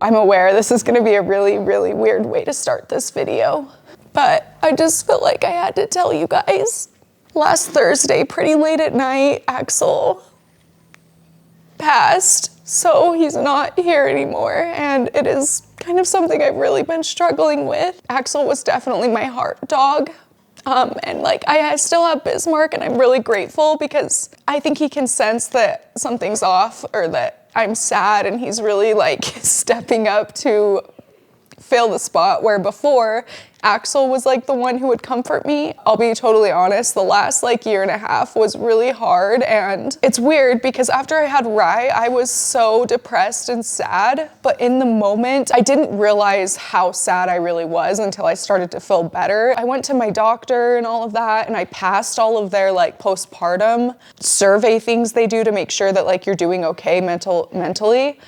I'm aware this is gonna be a really, really weird way to start this video, but I just felt like I had to tell you guys. Last Thursday, pretty late at night, Axel passed, so he's not here anymore, and it is kind of something I've really been struggling with. Axel was definitely my heart dog. And like I still have Bismarck, and I'm really grateful because I think he can sense that something's off or that I'm sad, and he's really like stepping up to fill the spot where before Axel was like the one who would comfort me. I'll be totally honest, the last like year and a half was really hard, and it's weird because after I had Rye, I was so depressed and sad, but in the moment, I didn't realize how sad I really was until I started to feel better. I went to my doctor and all of that, and I passed all of their like postpartum survey things they do to make sure that like you're doing okay mentally.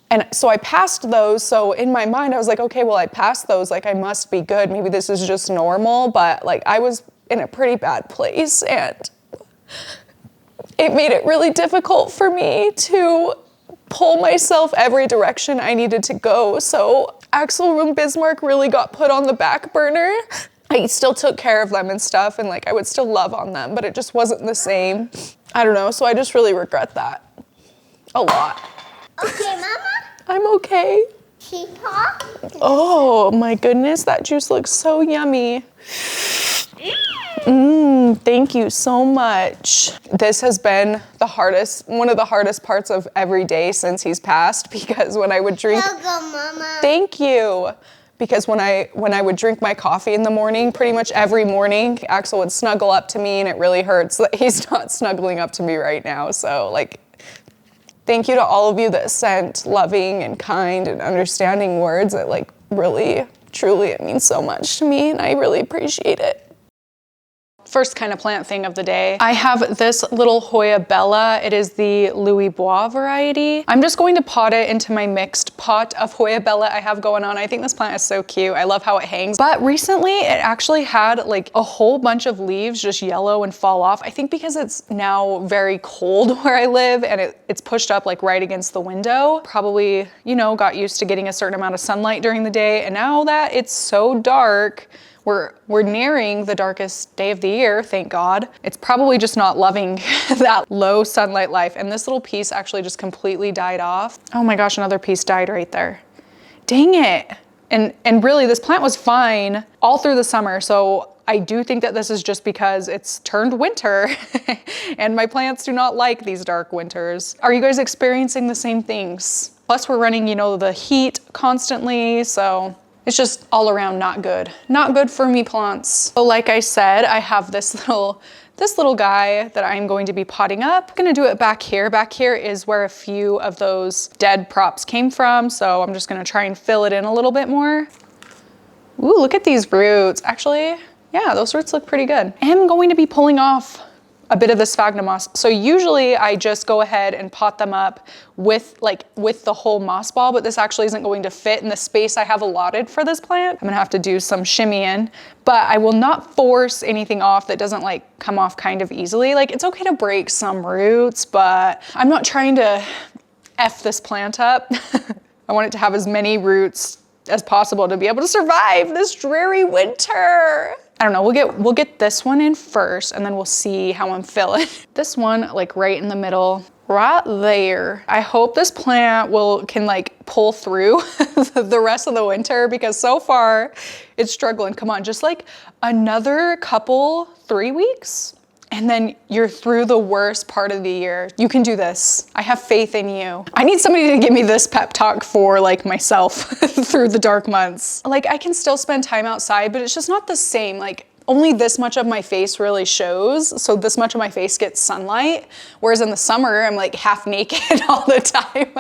And so I passed those, so in my mind I was like, okay, well I passed those, like I must be good, maybe this is just normal, but like I was in a pretty bad place, and it made it really difficult for me to pull myself every direction I needed to go. So Axel and Bismarck really got put on the back burner. I still took care of them and stuff, and like I would still love on them, but it just wasn't the same. I don't know, so I just really regret that a lot. Okay, Mama? I'm okay. Oh my goodness, that juice looks so yummy. Thank you so much. This has been one of the hardest parts of every day since he's passed, because when I would drink. Mama. Thank you. Because when I would drink my coffee in the morning, pretty much every morning, Axel would snuggle up to me, and it really hurts that he's not snuggling up to me right now. So like, thank you to all of you that sent loving and kind and understanding words. It like really, truly, it means so much to me, and I really appreciate it. First kind of plant thing of the day. I have this little Hoya Bella. It is the Louis Bois variety. I'm just going to pot it into my mixed pot of Hoya Bella I have going on. I think this plant is so cute. I love how it hangs. But recently it actually had like a whole bunch of leaves just yellow and fall off. I think because it's now very cold where I live, and it's pushed up like right against the window. Probably, you know, got used to getting a certain amount of sunlight during the day, and now that it's so dark, we're nearing the darkest day of the year, thank God. It's probably just not loving that low sunlight life. And this little piece actually just completely died off. Oh my gosh, another piece died right there. Dang it. And really this plant was fine all through the summer. So I do think that this is just because it's turned winter and my plants do not like these dark winters. Are you guys experiencing the same things? Plus we're running, you know, the heat constantly, so it's just all around not good. Not good for me plants. So like I said, I have this little guy that I'm going to be potting up. I'm gonna do it back here. Back here is where a few of those dead props came from. So I'm just gonna try and fill it in a little bit more. Ooh, look at these roots. Actually, yeah, those roots look pretty good. I'm going to be pulling off a bit of the sphagnum moss. So usually I just go ahead and pot them up with the whole moss ball, but this actually isn't going to fit in the space I have allotted for this plant. I'm gonna have to do some shimmying, but I will not force anything off that doesn't like come off kind of easily. Like it's okay to break some roots, but I'm not trying to F this plant up. I want it to have as many roots as possible to be able to survive this dreary winter. I don't know, we'll get this one in first, and then we'll see how I'm feeling. This one, like right in the middle, right there. I hope this plant can like pull through the rest of the winter, because so far it's struggling. Come on, just like another 3 weeks, and then you're through the worst part of the year. You can do this. I have faith in you. I need somebody to give me this pep talk for like myself through the dark months. Like I can still spend time outside, but it's just not the same. Like only this much of my face really shows. So this much of my face gets sunlight. Whereas in the summer, I'm like half naked all the time.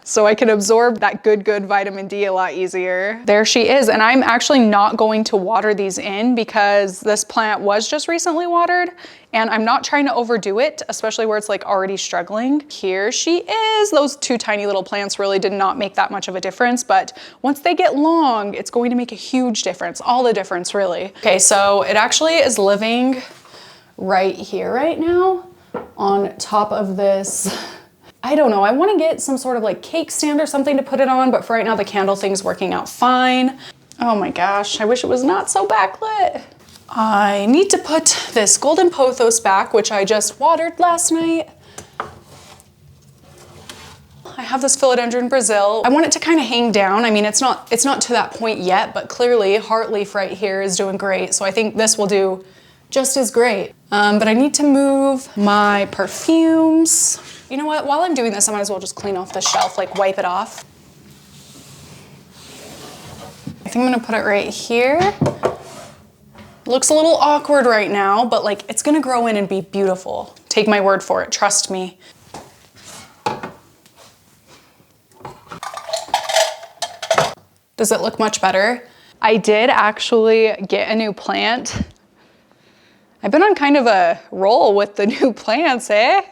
so I can absorb that good vitamin D a lot easier. There she is, and I'm actually not going to water these in because this plant was just recently watered, and I'm not trying to overdo it, especially where it's like already struggling. Here she is. Those two tiny little plants really did not make that much of a difference, but once they get long, it's going to make a huge difference, all the difference really. Okay, so it actually is living right here right now on top of this. I don't know, I want to get some sort of like cake stand or something to put it on, but for right now the candle thing's working out fine. Oh my gosh, I wish it was not so backlit. I need to put this golden pothos back, which I just watered last night. I have this philodendron Brazil. I want it to kind of hang down. I mean, it's not to that point yet, but clearly heartleaf right here is doing great. So I think this will do just as great. But I need to move my perfumes. You know what, while I'm doing this, I might as well just clean off the shelf, like wipe it off. I think I'm gonna put it right here. Looks a little awkward right now, but like it's gonna grow in and be beautiful. Take my word for it, trust me. Does it look much better? I did actually get a new plant. I've been on kind of a roll with the new plants, eh?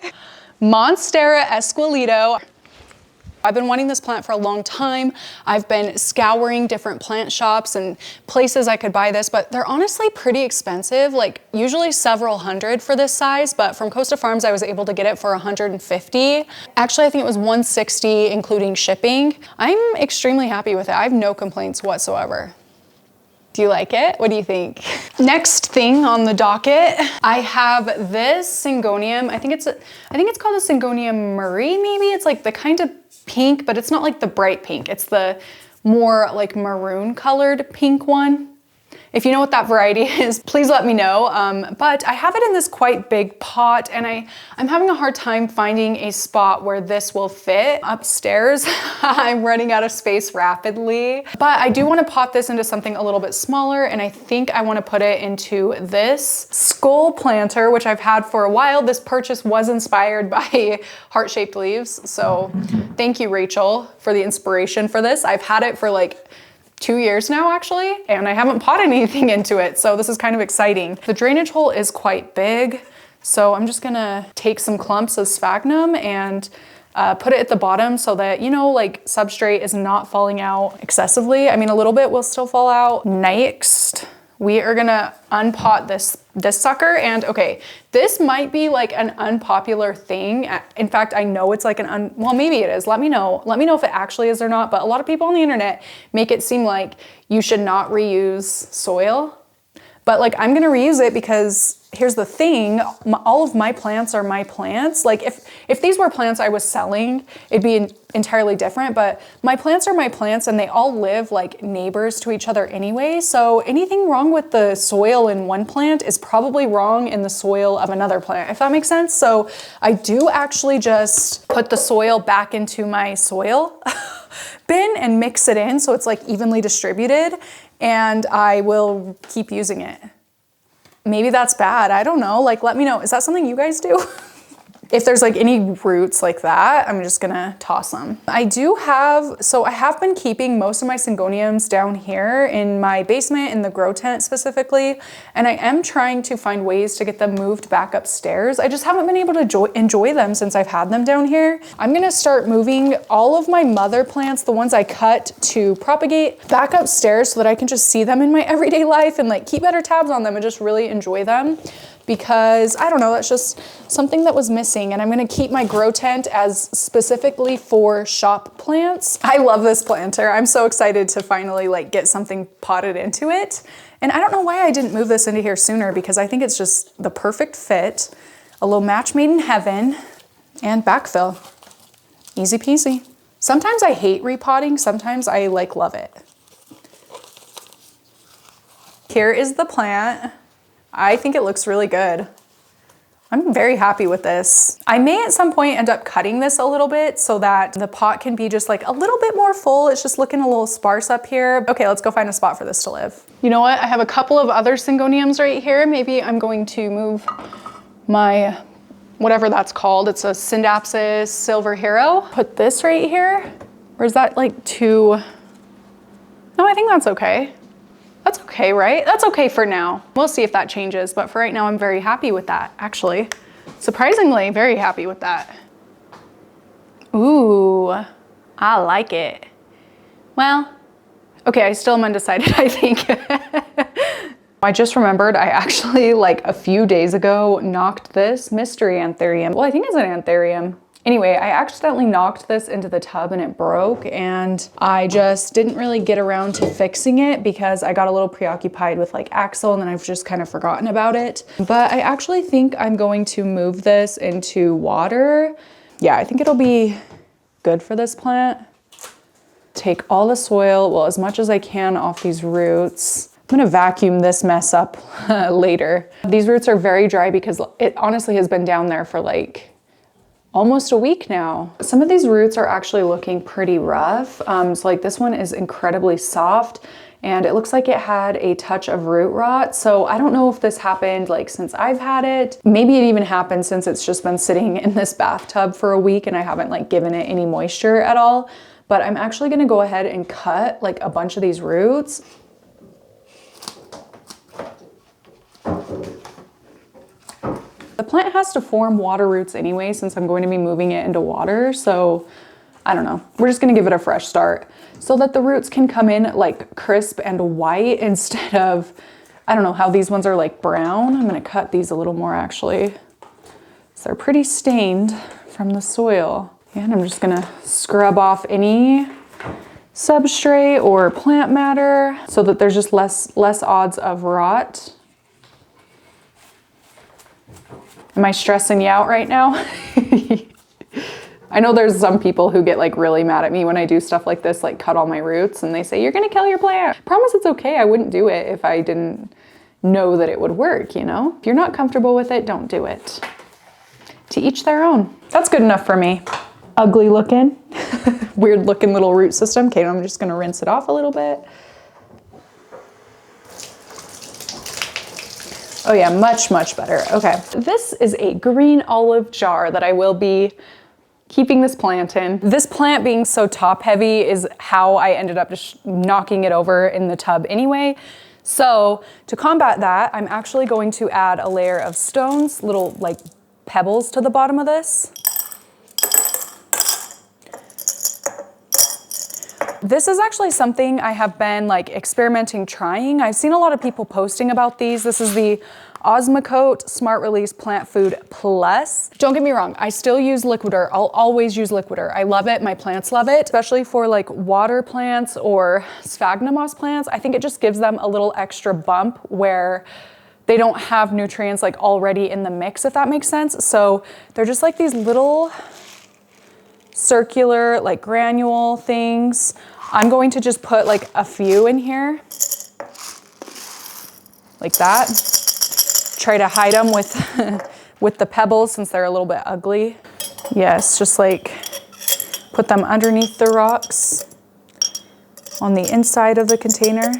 Monstera esqueleto. I've been wanting this plant for a long time. I've been scouring different plant shops and places I could buy this, but they're honestly pretty expensive, like usually several hundred for this size, but from Costa Farms, I was able to get it for 150. Actually, I think it was 160, including shipping. I'm extremely happy with it. I have no complaints whatsoever. Do you like it? What do you think? Next thing on the docket, I have this syngonium. I think it's called a syngonium Murray, maybe. It's like the kind of pink, but it's not like the bright pink. It's the more like maroon colored pink one. If you know what that variety is, please let me know. But I have it in this quite big pot, and I'm having a hard time finding a spot where this will fit. Upstairs, I'm running out of space rapidly. But I do want to pot this into something a little bit smaller, and I think I want to put it into this skull planter, which I've had for a while. This purchase was inspired by heart-shaped leaves. So thank you, Rachel, for the inspiration for this. I've had it for like 2 years now actually, and I haven't potted anything into it, so this is kind of exciting. The drainage hole is quite big, so I'm just gonna take some clumps of sphagnum and put it at the bottom so that, you know, like substrate is not falling out excessively. I mean, a little bit will still fall out. Next, we are gonna unpot this sucker, and okay, this might be like an unpopular thing. In fact, I know it's like well, maybe it is. Let me know if it actually is or not, but a lot of people on the internet make it seem like you should not reuse soil. But like, I'm gonna reuse it because here's the thing, all of my plants are my plants. Like if these were plants I was selling, it'd be entirely different, but my plants are my plants and they all live like neighbors to each other anyway. So anything wrong with the soil in one plant is probably wrong in the soil of another plant, if that makes sense. So I do actually just put the soil back into my soil bin and mix it in so it's like evenly distributed, and I will keep using it. Maybe that's bad, I don't know, like let me know. Is that something you guys do? If there's like any roots like that, I'm just gonna toss them. I have been keeping most of my syngoniums down here in my basement, in the grow tent specifically, and I am trying to find ways to get them moved back upstairs. I just haven't been able to enjoy them since I've had them down here. I'm gonna start moving all of my mother plants, the ones I cut to propagate, back upstairs so that I can just see them in my everyday life and like keep better tabs on them and just really enjoy them. Because I don't know, that's just something that was missing, and I'm gonna keep my grow tent as specifically for shop plants. I love this planter. I'm so excited to finally like get something potted into it. And I don't know why I didn't move this into here sooner, because I think it's just the perfect fit. A little match made in heaven, and backfill. Easy peasy. Sometimes I hate repotting, sometimes I like love it. Here is the plant. I think it looks really good. I'm very happy with this. I may at some point end up cutting this a little bit so that the pot can be just like a little bit more full. It's just looking a little sparse up here. Okay, let's go find a spot for this to live. You know what? I have a couple of other syngoniums right here. Maybe I'm going to move my, whatever that's called. It's a Syndapsis Silver Hero. Put this right here. Or is that like too, no, I think that's okay. That's okay, right? That's okay for now. We'll see if that changes, but for right now, I'm very happy with that, actually. Surprisingly, very happy with that. Ooh, I like it. Well, okay, I still am undecided, I think. I just remembered I actually, like a few days ago, knocked this mystery anthurium. Well, I think it's an anthurium. Anyway, I accidentally knocked this into the tub and it broke, and I just didn't really get around to fixing it because I got a little preoccupied with like Axel, and then I've just kind of forgotten about it. But I actually think I'm going to move this into water. Yeah, I think it'll be good for this plant. Take all the soil, well, as much as I can off these roots. I'm gonna vacuum this mess up later. These roots are very dry because it honestly has been down there for like almost a week now. Some of these roots are actually looking pretty rough. So like this one is incredibly soft, and it looks like it had a touch of root rot. So I don't know if this happened like since I've had it. Maybe it even happened since it's just been sitting in this bathtub for a week and I haven't like given it any moisture at all. But I'm actually gonna go ahead and cut like a bunch of these roots. The plant has to form water roots anyway, since I'm going to be moving it into water. So I don't know, we're just gonna give it a fresh start so that the roots can come in like crisp and white instead of, I don't know how these ones are like brown. I'm gonna cut these a little more actually. So they're pretty stained from the soil. And I'm just gonna scrub off any substrate or plant matter so that there's just less odds of rot. Am I stressing you out right now? I know there's some people who get like really mad at me when I do stuff like this, like cut all my roots, and they say, you're gonna kill your plant. I promise it's okay, I wouldn't do it if I didn't know that it would work, you know? If you're not comfortable with it, don't do it. To each their own. That's good enough for me. Ugly looking, weird looking little root system. Okay, I'm just gonna rinse it off a little bit. Oh yeah, much, much better. Okay, this is a green olive jar that I will be keeping this plant in. This plant being so top heavy is how I ended up just knocking it over in the tub anyway. So to combat that, I'm actually going to add a layer of stones, little like pebbles to the bottom of this. This is actually something I have been like experimenting, trying. I've seen a lot of people posting about these. This is the Osmocote Smart Release Plant Food Plus. Don't get me wrong, I still use liquider. I'll always use liquider. I love it, my plants love it, especially for like water plants or sphagnum moss plants. I think it just gives them a little extra bump where they don't have nutrients like already in the mix, if that makes sense. So they're just like these little circular like granule things. I'm going to just put like a few in here like that. Try to hide them with with the pebbles since they're a little bit ugly. Yes, just like put them underneath the rocks on the inside of the container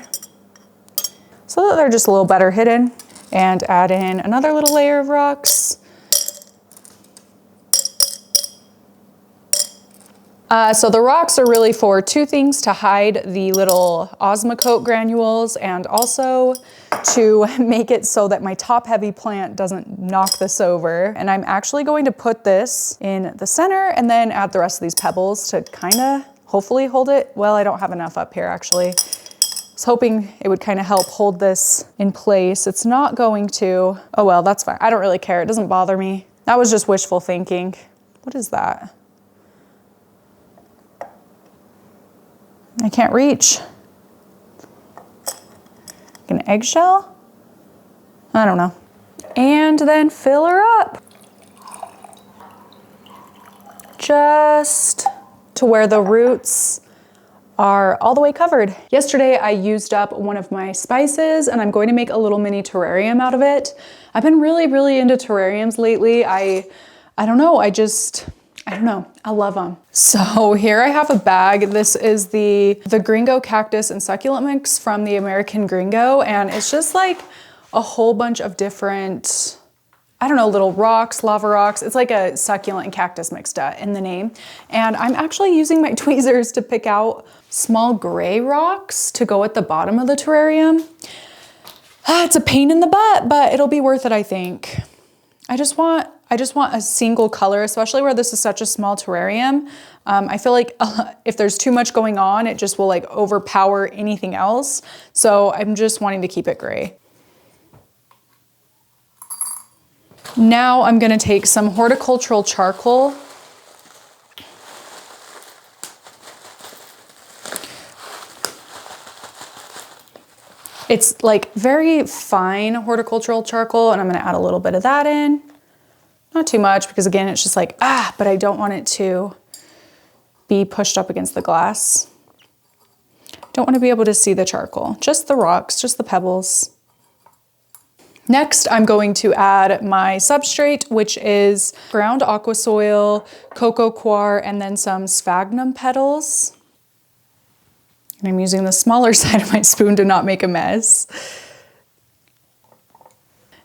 so that they're just a little better hidden, and add in another little layer of rocks. So the rocks are really for two things: to hide the little Osmocote granules and also to make it so that my top heavy plant doesn't knock this over. And I'm actually going to put this in the center and then add the rest of these pebbles to kind of hopefully hold it. Well, I don't have enough up here actually. I was hoping it would kind of help hold this in place. It's not going to. Oh well, that's fine. I don't really care. It doesn't bother me. That was just wishful thinking. What is that? I can't reach. An eggshell? I don't know. And then fill her up. Just to where the roots are all the way covered. Yesterday I used up one of my spices and I'm going to make a little mini terrarium out of it. I've been really into terrariums lately. I don't know, I don't know, I love them. So here I have a bag. This is the Gringo Cactus and Succulent Mix from the American Gringo, and it's just like a whole bunch of different, I don't know, little rocks, lava rocks. It's like a succulent and cactus mixed in the name. And I'm actually using my tweezers to pick out small gray rocks to go at the bottom of the terrarium. It's a pain in the butt, but it'll be worth it, I think. I just want a single color, especially where this is such a small terrarium. I feel like if there's too much going on, it just will like overpower anything else. So I'm just wanting to keep it gray. Now I'm gonna take some horticultural charcoal. It's like very fine horticultural charcoal, and I'm gonna add a little bit of that in. Not too much, because again, it's just like, but I don't want it to be pushed up against the glass. Don't want to be able to see the charcoal, just the rocks, just the pebbles. Next, I'm going to add my substrate, which is ground aqua soil, cocoa coir, and then some sphagnum petals. And I'm using the smaller side of my spoon to not make a mess.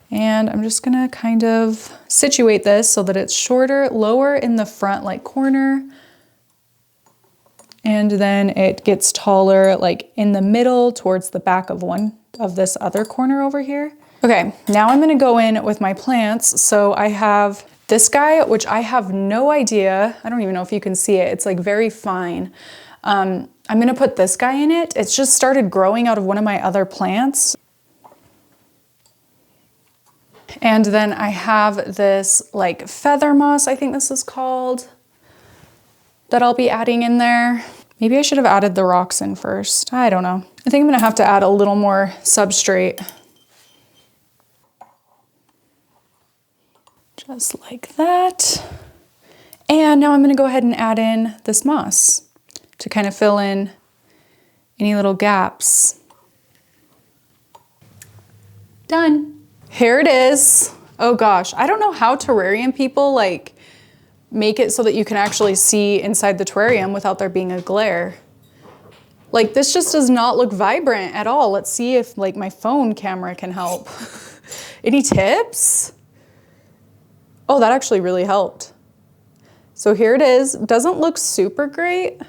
And I'm just gonna kind of situate this so that it's shorter, lower in the front like corner. And then it gets taller like in the middle towards the back of one of this other corner over here. Okay, now I'm gonna go in with my plants. So I have this guy, which I have no idea. I don't even know if you can see it. It's like very fine. I'm gonna put this guy in it. It's just started growing out of one of my other plants. And then I have this like feather moss, I think this is called, that I'll be adding in there. Maybe I should have added the rocks in first. I don't know. I think I'm gonna have to add a little more substrate. Just like that. And now I'm gonna go ahead and add in this moss to kind of fill in any little gaps. Done. Here it is. Oh gosh, I don't know how terrarium people like make it so that you can actually see inside the terrarium without there being a glare. Like this just does not look vibrant at all. Let's see if like my phone camera can help. Any tips? Oh, that actually really helped. So here it is. Doesn't look super great,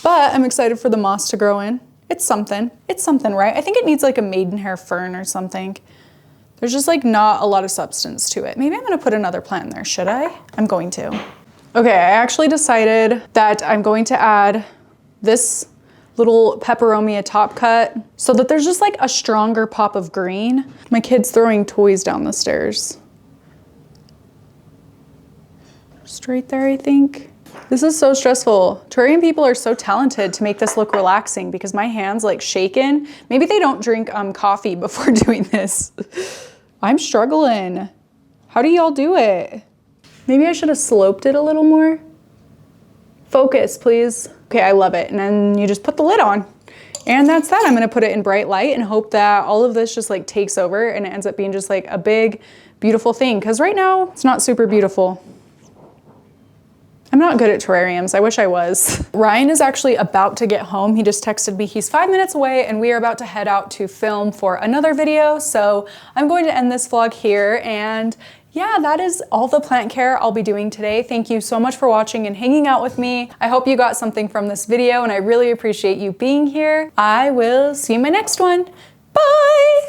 but I'm excited for the moss to grow in. It's something, right? I think it needs like a maidenhair fern or something. There's just like not a lot of substance to it. Maybe I'm gonna put another plant in there, should I? I'm going to. Okay, I actually decided that I'm going to add this little peperomia top cut so that there's just like a stronger pop of green. My kid's throwing toys down the stairs. Just right there, I think. This is so stressful. Terrarium people are so talented to make this look relaxing because my hand's like shaking. Maybe they don't drink coffee before doing this. I'm struggling. How do y'all do it? Maybe I should have sloped it a little more. Focus, please. Okay, I love it. And then you just put the lid on. And that's that. I'm gonna put it in bright light and hope that all of this just like takes over and it ends up being just like a big, beautiful thing. Because right now, it's not super beautiful. I'm not good at terrariums. I wish I was. Ryan is actually about to get home. He just texted me. He's 5 minutes away and we are about to head out to film for another video. So I'm going to end this vlog here. And yeah, that is all the plant care I'll be doing today. Thank you so much for watching and hanging out with me. I hope you got something from this video and I really appreciate you being here. I will see you in my next one. Bye.